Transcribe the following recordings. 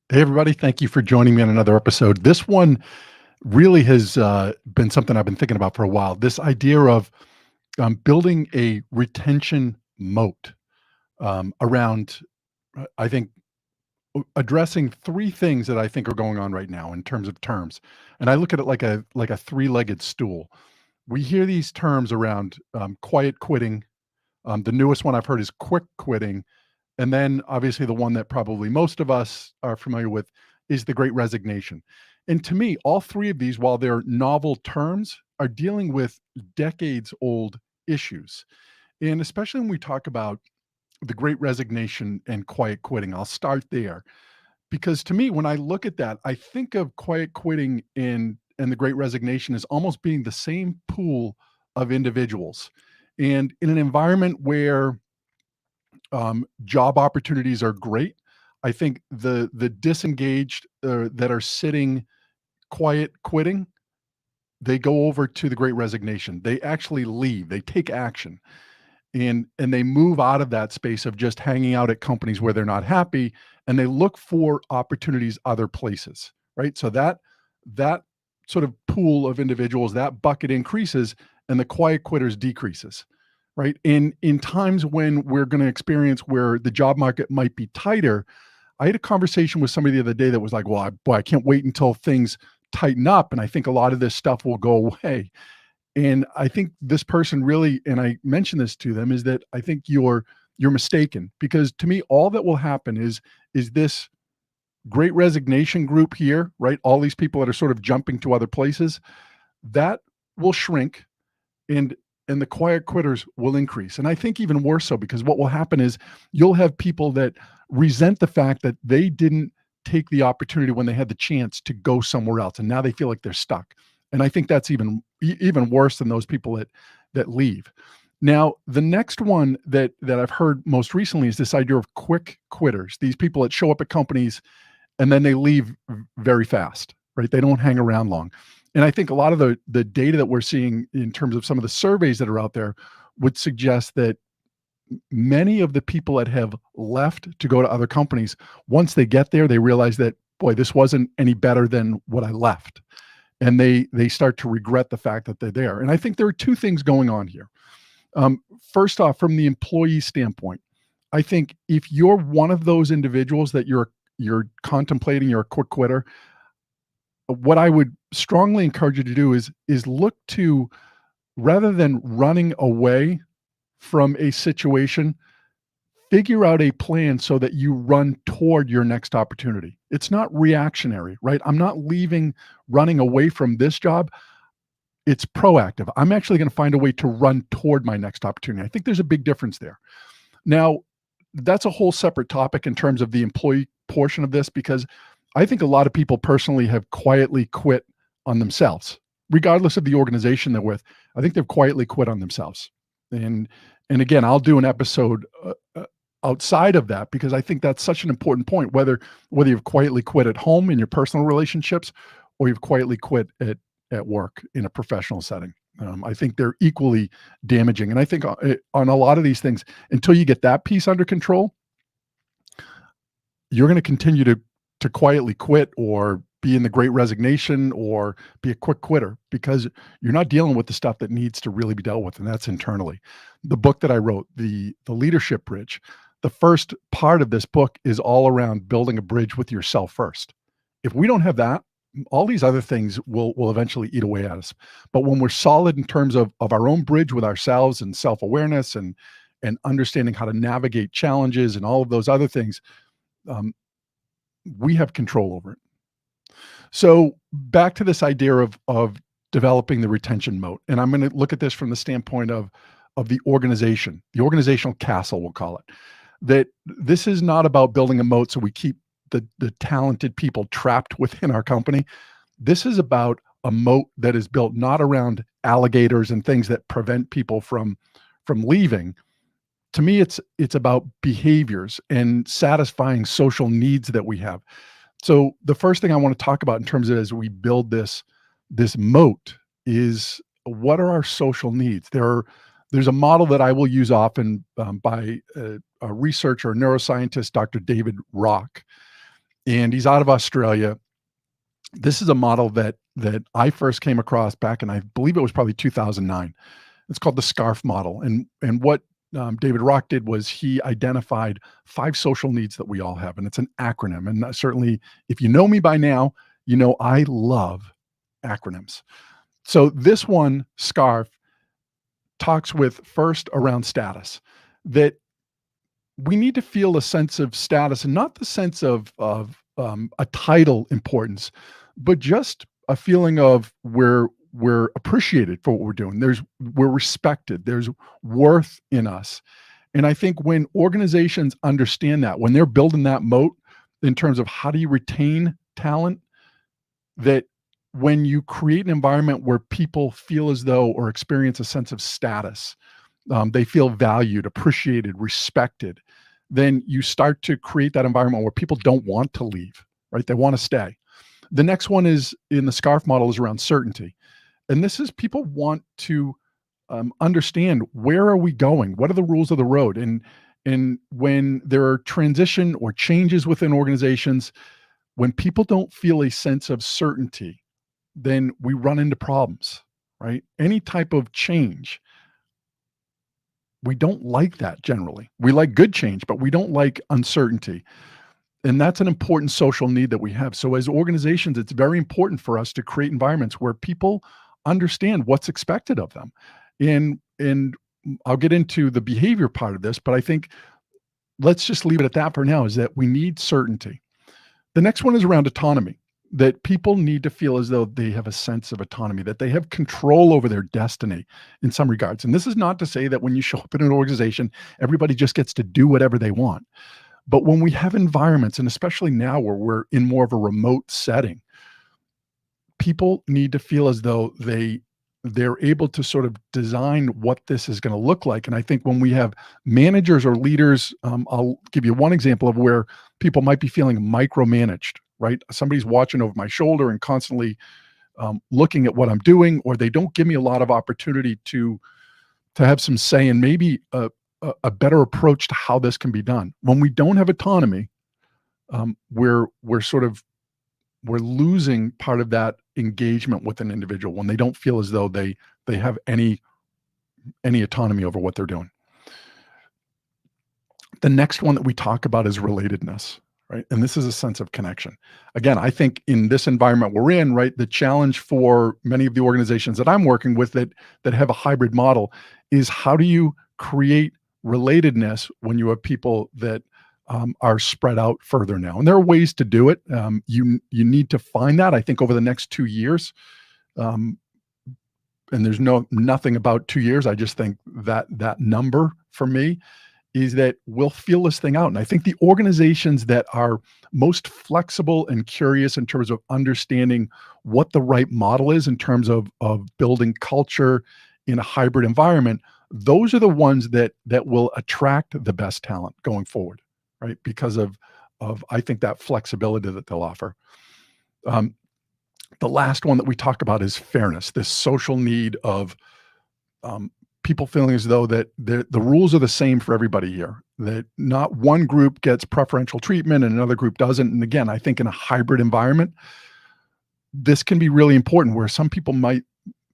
Hey, everybody. Thank you for joining me on another episode. This one really has been something I've been thinking about for a while. This idea of building a retention moat around, I think, addressing three things that I think are going on right now in terms of terms. And I look at it like a three-legged stool. We hear these terms around quiet quitting. The newest one I've heard is quick quitting, and then obviously the one that probably most of us are familiar with is the great resignation. And to me, all three of these, while they're novel terms, are dealing with decades old issues. And especially when we talk about the great resignation and quiet quitting, I'll start there. Because to me, when I look at that, I think of quiet quitting and the great resignation as almost being the same pool of individuals. And in an environment where job opportunities are great. I think the disengaged that are sitting quiet quitting, they go over to the great resignation. They actually leave. They take action and they move out of that space of just hanging out at companies where they're not happy and they look for opportunities other places, right? So that sort of pool of individuals, that bucket increases and the quiet quitters decreases, right? In times when we're going to experience where the job market might be tighter, I had a conversation with somebody the other day that was like, "Well, I can't wait until things tighten up, and I think a lot of this stuff will go away." And I think this person really, and I mentioned this to them, is that I think you're mistaken because to me, all that will happen is this great resignation group here, right? All these people that are sort of jumping to other places, that will shrink and and the quiet quitters will increase. And I think even more so because what will happen is you'll have people that resent the fact that they didn't take the opportunity when they had the chance to go somewhere else and now they feel like they're stuck. And I think that's even worse than those people that leave. Now, the next one that I've heard most recently is this idea of quick quitters. These people that show up at companies and then they leave very fast, right? They don't hang around long. And I think a lot of the data that we're seeing in terms of some of the surveys that are out there would suggest that many of the people that have left to go to other companies, once they get there, they realize that, boy, this wasn't any better than what I left. And they start to regret the fact that they're there. And I think there are two things going on here. First off, from the employee standpoint, I think if you're one of those individuals that you're contemplating, you're a quick quitter, what I would strongly encourage you to do is look to rather than running away from a situation, figure out a plan so that you run toward your next opportunity. It's not reactionary, right? I'm not leaving running away from this job. It's proactive. I'm actually going to find a way to run toward my next opportunity. I think there's a big difference there. Now, that's a whole separate topic in terms of the employee portion of this because I think a lot of people personally have quietly quit on themselves, regardless of the organization they're with. I think they've quietly quit on themselves. And and again, I'll do an episode outside of that because I think that's such an important point. Whether you've quietly quit at home in your personal relationships, or you've quietly quit at work in a professional setting. I think they're equally damaging. And I think on a lot of these things, until you get that piece under control, you're going to continue to quietly quit or be in the great resignation or be a quick quitter because you're not dealing with the stuff that needs to really be dealt with, and that's internally. The book that I wrote, the leadership bridge, the first part of this book is all around building a bridge with yourself first. If we don't have that, all these other things will eventually eat away at us. But when we're solid in terms of our own bridge with ourselves and self-awareness and understanding how to navigate challenges and all of those other things, um, we have control over it. So back to this idea of developing the retention moat, and I'm going to look at this from the standpoint of the organization, the organizational castle, we'll call it. That this is not about building a moat so we keep the talented people trapped within our company. This is about a moat that is built not around alligators and things that prevent people from leaving. To me, it's about behaviors and satisfying social needs that we have. So the first thing I want to talk about in terms of as we build this moat is what are our social needs? There's a model that I will use often by a researcher, a neuroscientist, Dr. David Rock, and he's out of Australia. This is a model that I first came across back in, I believe it was probably 2009. It's called the SCARF model, and what David Rock did was he identified 5 social needs that we all have, and it's an acronym. And certainly, if you know me by now, you know I love acronyms. So this one, SCARF, talks with first around status, that we need to feel a sense of status, and not the sense of a title importance, but just a feeling of we're appreciated for what we're doing. We're respected. There's worth in us. And I think when organizations understand that, when they're building that moat in terms of how do you retain talent, that when you create an environment where people feel as though or experience a sense of status, they feel valued, appreciated, respected, then you start to create that environment where people don't want to leave, right? They want to stay. The next one is in the SCARF model is around certainty. And this is people want to understand, where are we going? What are the rules of the road? And when there are transition or changes within organizations, when people don't feel a sense of certainty, then we run into problems, right? Any type of change, we don't like that generally. We like good change, but we don't like uncertainty. And that's an important social need that we have. So as organizations, it's very important for us to create environments where people understand what's expected of them. And I'll get into the behavior part of this, but I think let's just leave it at that for now, is that we need certainty. The next one is around autonomy, that people need to feel as though they have a sense of autonomy, that they have control over their destiny in some regards. And this is not to say that when you show up in an organization, everybody just gets to do whatever they want. But when we have environments, and especially now where we're in more of a remote setting, people need to feel as though they're able to sort of design what this is going to look like. And I think when we have managers or leaders, I'll give you one example of where people might be feeling micromanaged, right? Somebody's watching over my shoulder and constantly looking at what I'm doing, or they don't give me a lot of opportunity to have some say and maybe a better approach to how this can be done. When we don't have autonomy, we're losing part of that engagement with an individual when they don't feel as though they have any autonomy over what they're doing. The next one that we talk about is relatedness, right? And this is a sense of connection. Again, I think in this environment we're in, right, the challenge for many of the organizations that I'm working with that have a hybrid model is, how do you create relatedness when you have people that are spread out further now? And there are ways to do it. You need to find that, I think, over the next 2 years. And there's nothing about 2 years. I just think that number for me is that we'll feel this thing out. And I think the organizations that are most flexible and curious in terms of understanding what the right model is in terms of building culture in a hybrid environment, those are the ones that will attract the best talent going forward, right? Because of I think that flexibility that they'll offer. The last one that we talk about is fairness, this social need of people feeling as though that the rules are the same for everybody here, that not one group gets preferential treatment and another group doesn't. And again, I think in a hybrid environment, this can be really important, where some people might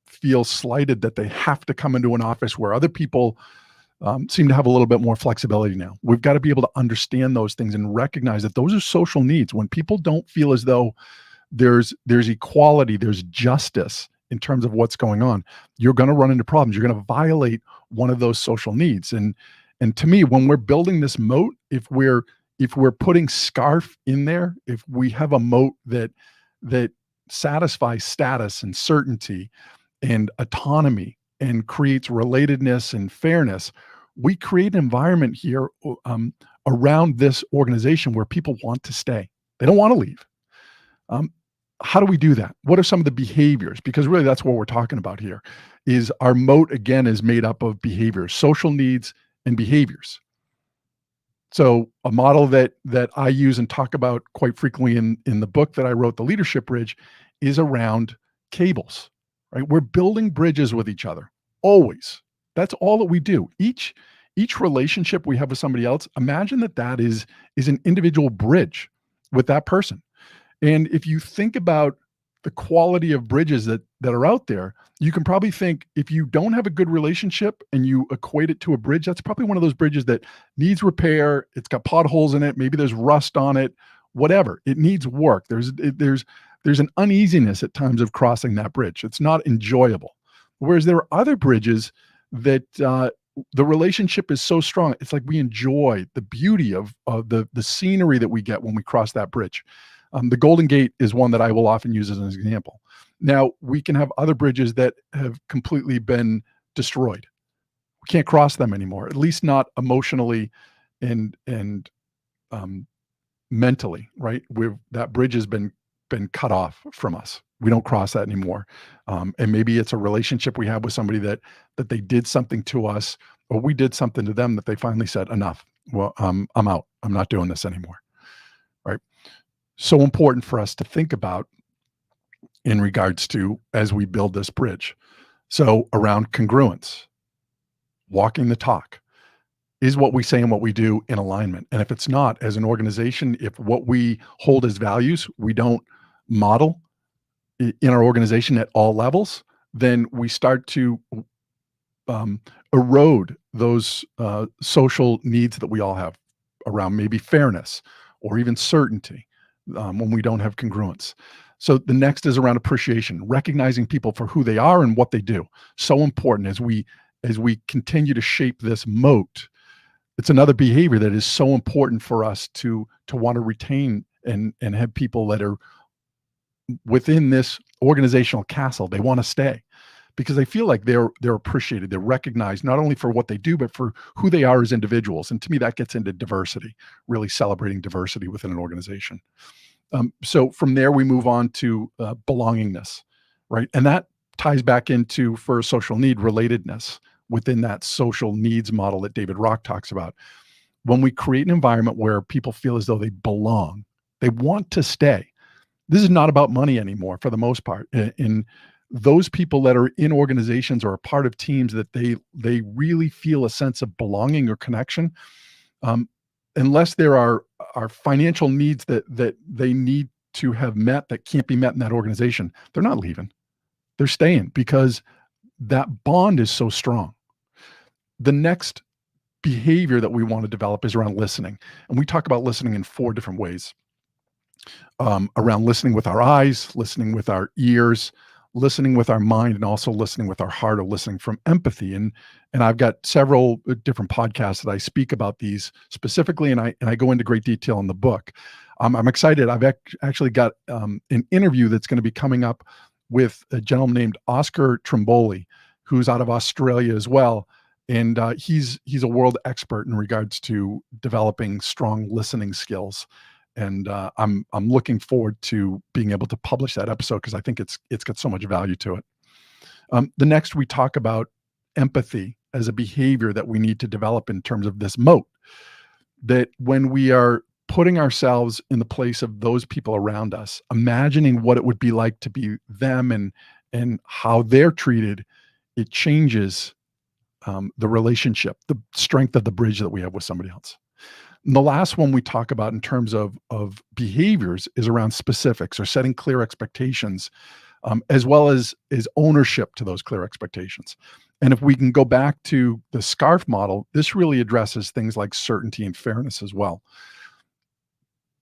feel slighted that they have to come into an office where other people seem to have a little bit more flexibility now. We've got to be able to understand those things and recognize that those are social needs. When people don't feel as though there's equality, there's justice in terms of what's going on, you're going to run into problems. You're going to violate one of those social needs. And to me, when we're building this moat, if we're putting SCARF in there, if we have a moat that satisfies status and certainty and autonomy and creates relatedness and fairness, we create an environment here around this organization where people want to stay. They don't want to leave. How do we do that? What are some of the behaviors? Because really that's what we're talking about here, is our moat, again, is made up of behaviors, social needs and behaviors. So a model that I use and talk about quite frequently in the book that I wrote, The Leadership Bridge, is around cables, right? We're building bridges with each other, always. That's all that we do. Each relationship we have with somebody else, imagine that is an individual bridge. with that person. And if you think about the quality of bridges that are out there, you can probably think if you don't have a good relationship and you equate it to a bridge, that's probably one of those bridges that needs repair. It's got potholes in it. Maybe there's rust on it. Whatever. It needs work. There's an uneasiness at times of crossing that bridge. It's not enjoyable. Whereas there are other bridges that the relationship is so strong. It's like we enjoy the beauty of the scenery that we get when we cross that bridge. The Golden Gate is one that I will often use as an example. Now, we can have other bridges that have completely been destroyed. We can't cross them anymore, at least not emotionally and mentally, right? That bridge has been cut off from us. We don't cross that anymore. And maybe it's a relationship we have with somebody that they did something to us, or we did something to them that they finally said, enough. Well, I'm out. I'm not doing this anymore. Right. So important for us to think about in regards to as we build this bridge. So around congruence, walking the talk. Is what we say and what we do in alignment? And if it's not, as an organization, if what we hold as values, we don't model in our organization at all levels, then we start to erode those social needs that we all have around maybe fairness or even certainty when we don't have congruence. So the next is around appreciation, recognizing people for who they are and what they do. So important as we continue to shape this moat. It's another behavior that is so important for us to want to retain and have people that are within this organizational castle. They want to stay because they feel like they're appreciated, they're recognized not only for what they do, but for who they are as individuals. And to me, that gets into diversity, really celebrating diversity within an organization. So from there, we move on to belongingness, right? And that ties back into, for a social need, relatedness within that social needs model that David Rock talks about. When we create an environment where people feel as though they belong, they want to stay. This is not about money anymore for the most part. In those people that are in organizations or a part of teams that they really feel a sense of belonging or connection, unless there are financial needs that they need to have met that can't be met in that organization, they're not leaving. They're staying because that bond is so strong. The next behavior that we want to develop is around listening. And we talk about listening in 4 different ways. Around listening with our eyes, listening with our ears, listening with our mind, and also listening with our heart, or listening from empathy. And I've got several different podcasts that I speak about these specifically, and I go into great detail in the book. I'm excited. I've actually got an interview that's going to be coming up with a gentleman named Oscar Trimboli, who's out of Australia as well. And he's a world expert in regards to developing strong listening skills. And I'm looking forward to being able to publish that episode because I think it's got so much value to it. The next, we talk about empathy as a behavior that we need to develop in terms of this moat. That when we are putting ourselves in the place of those people around us, imagining what it would be like to be them and how they're treated, it changes the relationship, the strength of the bridge that we have with somebody else. And the last one we talk about in terms of behaviors is around specifics, or setting clear expectations, as well as ownership to those clear expectations. And if we can go back to the SCARF model, this really addresses things like certainty and fairness as well.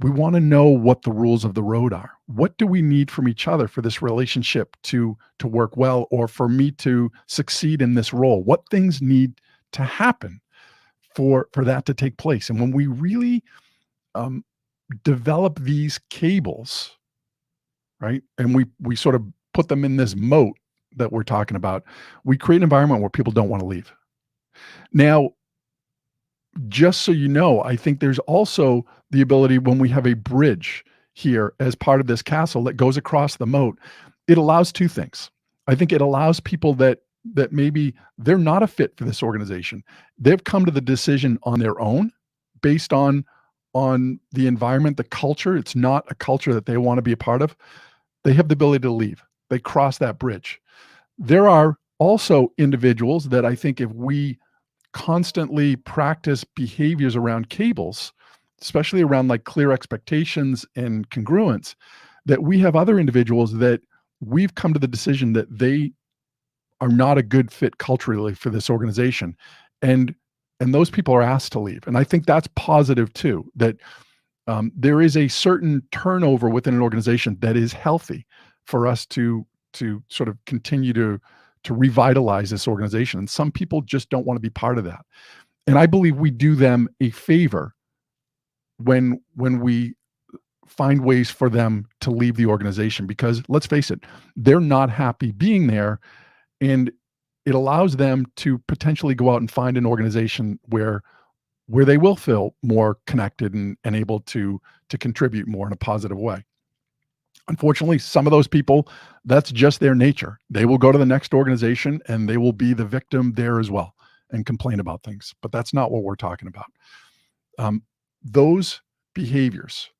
We want to know what the rules of the road are. What do we need from each other for this relationship to work well, or for me to succeed in this role? What things need to happen for that to take place? And when we really develop these cables, right, and we sort of put them in this moat that we're talking about, we create an environment where people don't want to leave. Now, just so you know, I think there's also the ability, when we have a bridge here as part of this castle that goes across the moat, it allows 2 things. I think it allows people that maybe they're not a fit for this organization. They've come to the decision on their own based on the environment, the culture. It's not a culture that they want to be a part of. They have the ability to leave. They cross that bridge. There are also individuals that I think if we constantly practice behaviors around cables, especially around like clear expectations and congruence, that we have other individuals that we've come to the decision that they are not a good fit culturally for this organization. And those people are asked to leave. And I think that's positive too, that there is a certain turnover within an organization that is healthy for us to sort of continue to revitalize this organization. And some people just don't want to be part of that. And I believe we do them a favor when we find ways for them to leave the organization, because let's face it, they're not happy being there, and it allows them to potentially go out and find an organization where they will feel more connected and able to contribute more in a positive way. Unfortunately, some of those people, that's just their nature. They will go to the next organization and they will be the victim there as well and complain about things. But that's not what we're talking about. Those behaviors,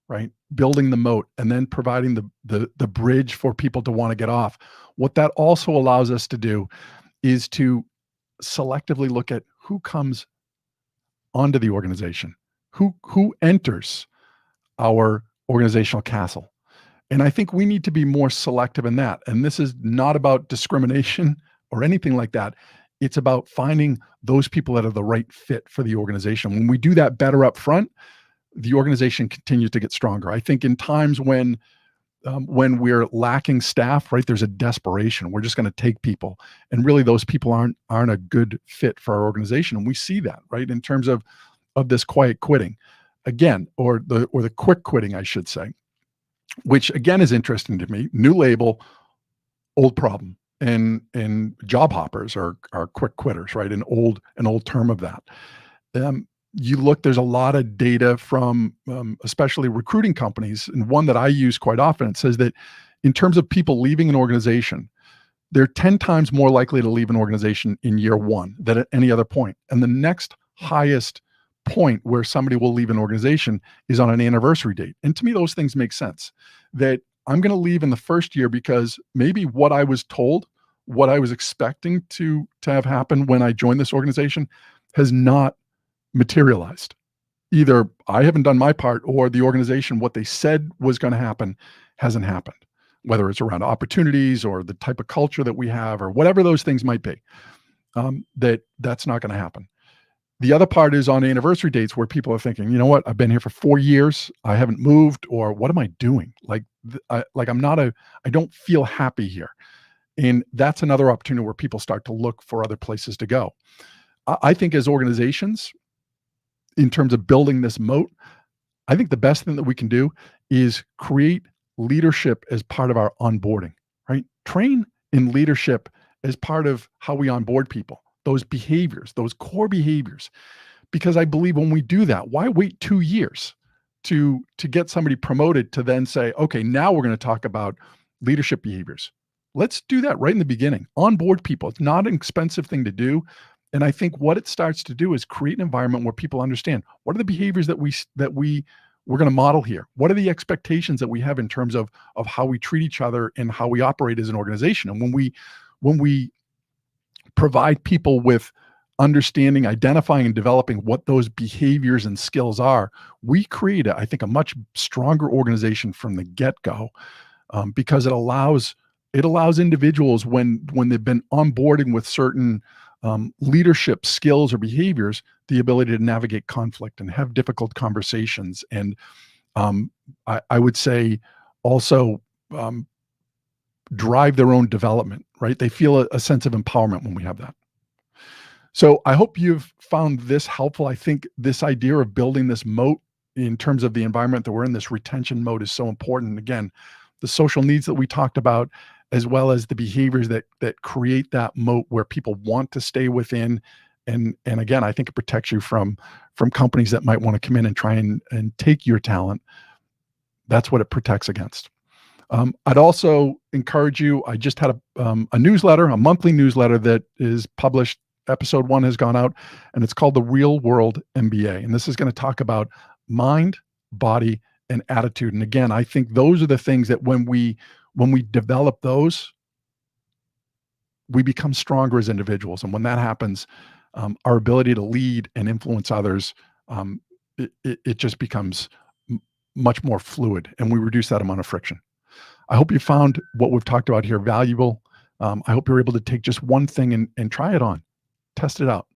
right? Building the moat and then providing the bridge for people to want to get off. What that also allows us to do is to selectively look at who comes onto the organization, who enters our organizational castle. And I think we need to be more selective in that. And this is not about discrimination or anything like that. It's about finding those people that are the right fit for the organization. When we do that better up front, the organization continues to get stronger. I think in times when we're lacking staff, right, there's a desperation. We're just going to take people, and really those people aren't a good fit for our organization. And we see that, right, in terms of this quiet quitting, again, or the quick quitting, I should say, which again is interesting to me. New label, old problem, and job hoppers are quick quitters, right? An old term of that. You look, there's a lot of data from especially recruiting companies, and one that I use quite often. It says that in terms of people leaving an organization, they're 10 times more likely to leave an organization in year one than at any other point. And the next highest point where somebody will leave an organization is on an anniversary date. And to me, those things make sense. That I'm going to leave in the first year because maybe what I was told, what I was expecting to have happen when I joined this organization has not materialized. Either I haven't done my part, or the organization, what they said was going to happen hasn't happened, whether it's around opportunities or the type of culture that we have or whatever those things might be. That's not going to happen. The other part is on anniversary dates where people are thinking, you know what, I've been here for 4 years, I haven't moved, or what am I doing? I don't feel happy here. And that's another opportunity where people start to look for other places to go. I think as organizations, in terms of building this moat, I think the best thing that we can do is create leadership as part of our onboarding, right? Train in leadership as part of how we onboard people, those behaviors, those core behaviors. Because I believe when we do that, why wait 2 years to get somebody promoted to then say, okay, now we're going to talk about leadership behaviors. Let's do that right in the beginning. Onboard people. It's not an expensive thing to do. And I think what it starts to do is create an environment where people understand what are the behaviors that we're going to model here. What are the expectations that we have in terms of how we treat each other and how we operate as an organization. And when we provide people with understanding, identifying, and developing what those behaviors and skills are, we create, I think, a much stronger organization from the get-go, because it allows individuals when they've been onboarding with certain leadership skills or behaviors, the ability to navigate conflict and have difficult conversations. And I would say also drive their own development, right? They feel a sense of empowerment when we have that. So I hope you've found this helpful. I think this idea of building this moat in terms of the environment that we're in, this retention mode, is so important. Again, the social needs that we talked about, as well as the behaviors that create that moat where people want to stay within. And again, I think it protects you from companies that might want to come in and try and take your talent. That's what it protects against. I'd also encourage you, I just had a newsletter, a monthly newsletter that is published. Episode 1 has gone out, and it's called the Real World MBA. And this is going to talk about mind, body, and attitude. And again, I think those are the things that when we develop those, we become stronger as individuals. And when that happens, our ability to lead and influence others it just becomes much more fluid, and we reduce that amount of friction. I hope you found what we've talked about here valuable. I hope you're able to take just one thing and try it on, test it out.